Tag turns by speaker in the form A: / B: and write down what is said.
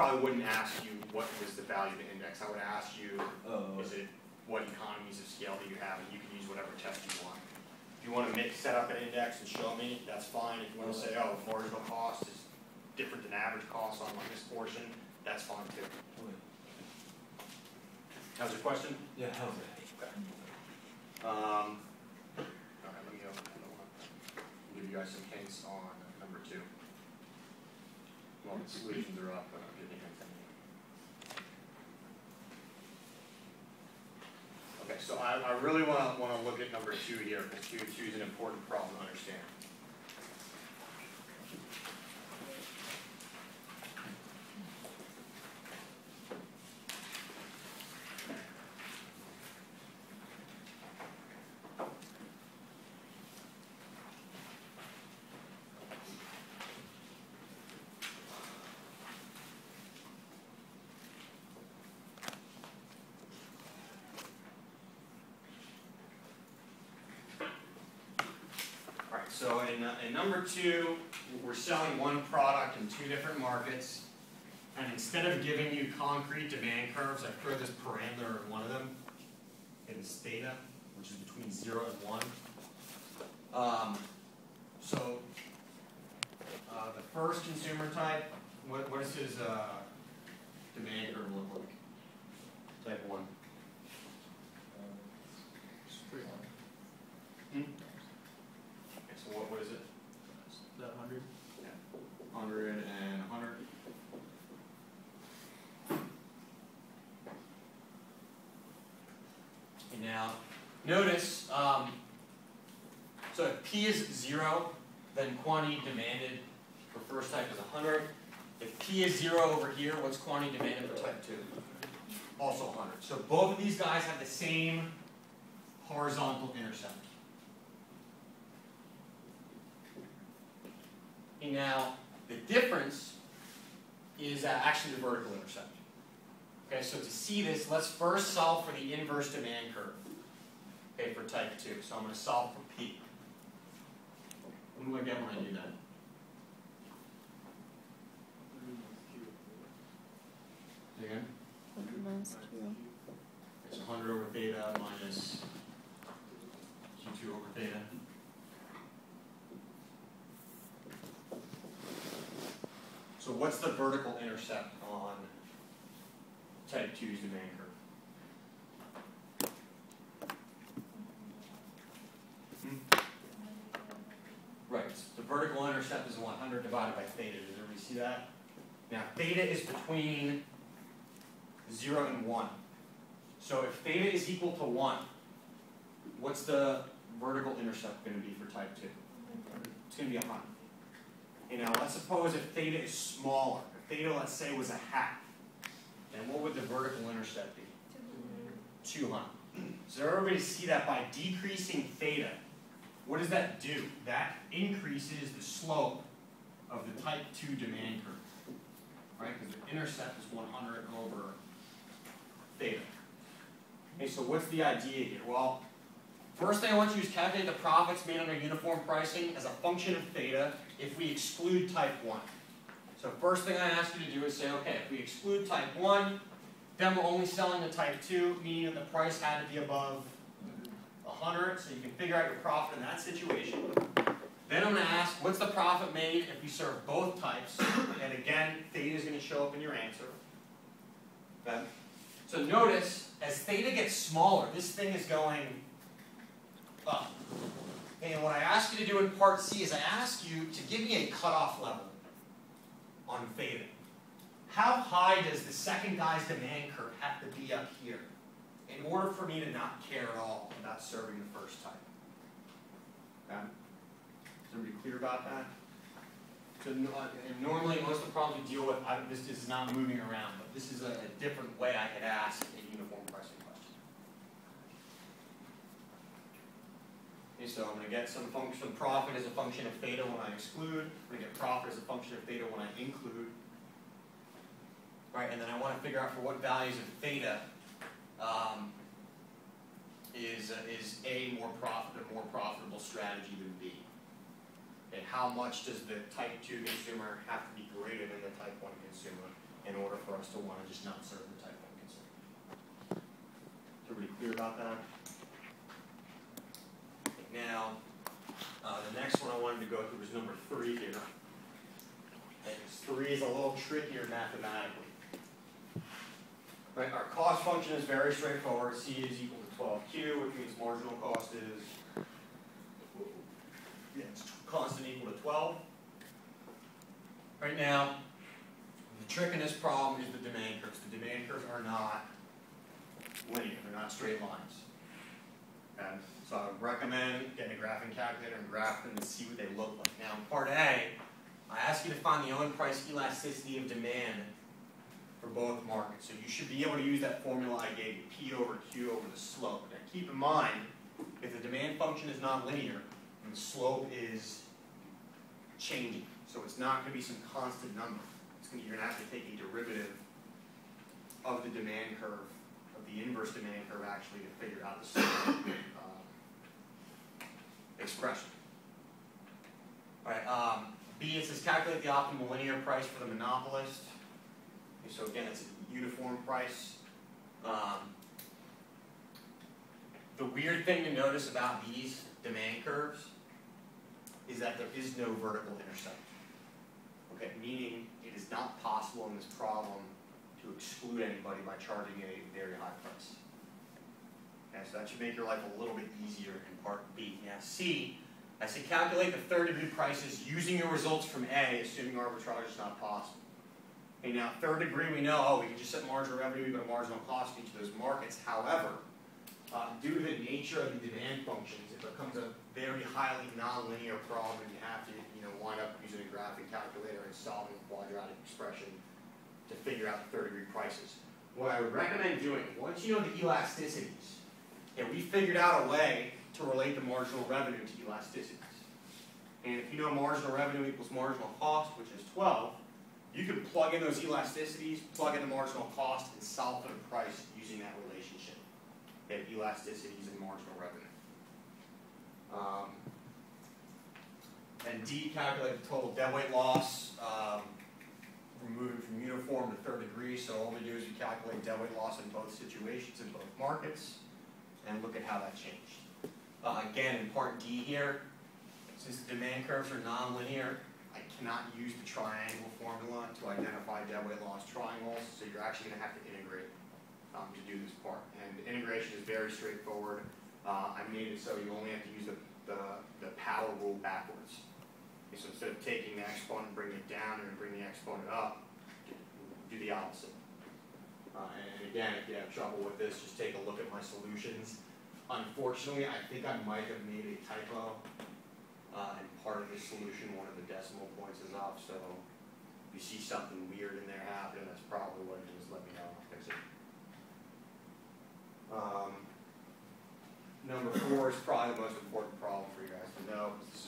A: probably wouldn't ask you what was the value of the index. I would ask you, is it what economies of scale that you have, and you can use whatever test you want. If you want to set up an index and show me, that's fine. If you want to say, oh, marginal cost is different than average cost on this portion, that's fine too. That was your question?
B: Yeah, how's it?
A: Okay. All right, let me open another one. I'll give you guys some hints on number 2. Well, the solutions are up, but I'll give you hints anyway. Okay, so I really want to look at number 2 here, because 2 is an important problem to understand. So in number 2, we're selling one product in 2 different markets, and instead of giving you concrete demand curves, I throw this parameter in one of them, it's theta, which is between 0 and 1. The first consumer type, what does his demand curve look like? Type 1. So what is it?
C: The 100.
A: Yeah. 100 and 100. And now, notice, so if P is 0, then quantity demanded for first type is 100. If P is 0 over here, what's quantity demanded for type 2? Also 100. So both of these guys have the same horizontal intercept. And now, the difference is actually the vertical intercept. Okay, so to see this, let's first solve for the inverse demand curve. Okay, for type 2. So I'm going to solve for P. What do I get when I do that? Again?
D: 100 minus Q.
A: It's 100 over theta minus Q2 over theta. So what's the vertical intercept on type 2's demand curve? Right, the vertical intercept is 100 divided by theta. Does everybody see that? Now, theta is between 0 and 1. So if theta is equal to 1, what's the vertical intercept going to be for type 2? It's going to be 100. Okay, now let's suppose if theta is smaller. If theta, let's say, was 1/2, then what would the vertical intercept be? 200. So everybody see that by decreasing theta, what does that do? That increases the slope of the type 2 demand curve. Right? Because the intercept is 100 over theta. Okay, so what's the idea here? Well, first thing I want you to do is calculate the profits made under uniform pricing as a function of theta if we exclude type 1. So first thing I ask you to do is say, okay, if we exclude type 1, then we're only selling the type 2, meaning that the price had to be above 100, so you can figure out your profit in that situation. Then I'm going to ask, what's the profit made if we serve both types? And again, theta is going to show up in your answer. Okay? So notice, as theta gets smaller, this thing is going up. And what I ask you to do in part C is I ask you to give me a cutoff level on theta. How high does the second guy's demand curve have to be up here in order for me to not care at all about serving the first type? Okay? Is everybody clear about that? So and normally most of the problems we deal with, this is not moving around, but this is a different way I could ask a uniform pricing question. Okay, so I'm going to get some function, profit as a function of theta when I exclude. I'm going to get profit as a function of theta when I include. Right, and then I want to figure out for what values of theta is A more profitable strategy than B. Okay, how much does the type 2 consumer have to be greater than the type 1 consumer in order for us to want to just not serve the type 1 concern. Is everybody clear about that? Now, the next one I wanted to go through was number 3 here. And 3 is a little trickier mathematically. Right, our cost function is very straightforward. C is equal to 12Q, which means marginal cost is it's constant equal to 12. Right now, the trick in this problem is the demand curves. The demand curves are not linear. They're not straight lines. Okay? So I would recommend getting a graphing calculator and graph them and see what they look like. Now, in part A, I ask you to find the own price elasticity of demand for both markets. So you should be able to use that formula I gave you, P over Q over the slope. Now keep in mind, if the demand function is nonlinear, and the slope is changing. So it's not going to be some constant number. You're going to have to take a derivative of the demand curve, of the inverse demand curve actually, to figure out the slope expression. All right, B, it says calculate the optimal linear price for the monopolist. Okay, so again, it's a uniform price. The weird thing to notice about these demand curves is that there is no vertical intercept. Okay, meaning it is not possible in this problem to exclude anybody by charging a very high price. Okay, so that should make your life a little bit easier in part B. Now C, I say calculate the third-degree prices using your results from A, assuming arbitrage is not possible. Okay, now third degree we know, we can just set marginal revenue, we go to marginal cost in each of those markets. However, due to the nature of the demand functions, it becomes a very highly nonlinear problem. You have to, wind up using a graphing calculator and solving a quadratic expression to figure out the third-degree prices. What I would recommend doing, once you know the elasticities, and we figured out a way to relate the marginal revenue to elasticities. And if you know marginal revenue equals marginal cost, which is 12, you can plug in those elasticities, plug in the marginal cost, and solve for the price using that relationship. They have elasticities and marginal revenue. And D, calculate the total deadweight loss. We're moving from uniform to third degree, so all we do is we calculate deadweight loss in both situations, in both markets, and look at how that changed. Again, in part D here, since the demand curves are nonlinear, I cannot use the triangle formula to identify deadweight loss triangles, so you're actually going to have to integrate to do this part. And integration is very straightforward. I made it so you only have to use the power rule backwards. Okay, so instead of taking the exponent and bringing it down and bringing the exponent up, do the opposite. And again, if you have trouble with this, just take a look at my solutions. Unfortunately, I think I might have made a typo in part of the solution. One of the decimal points is off, so if you see something weird in there happen, that's probably what it is. Let me know, I'll fix it. Number 4 is probably the most important problem for you guys to know, because this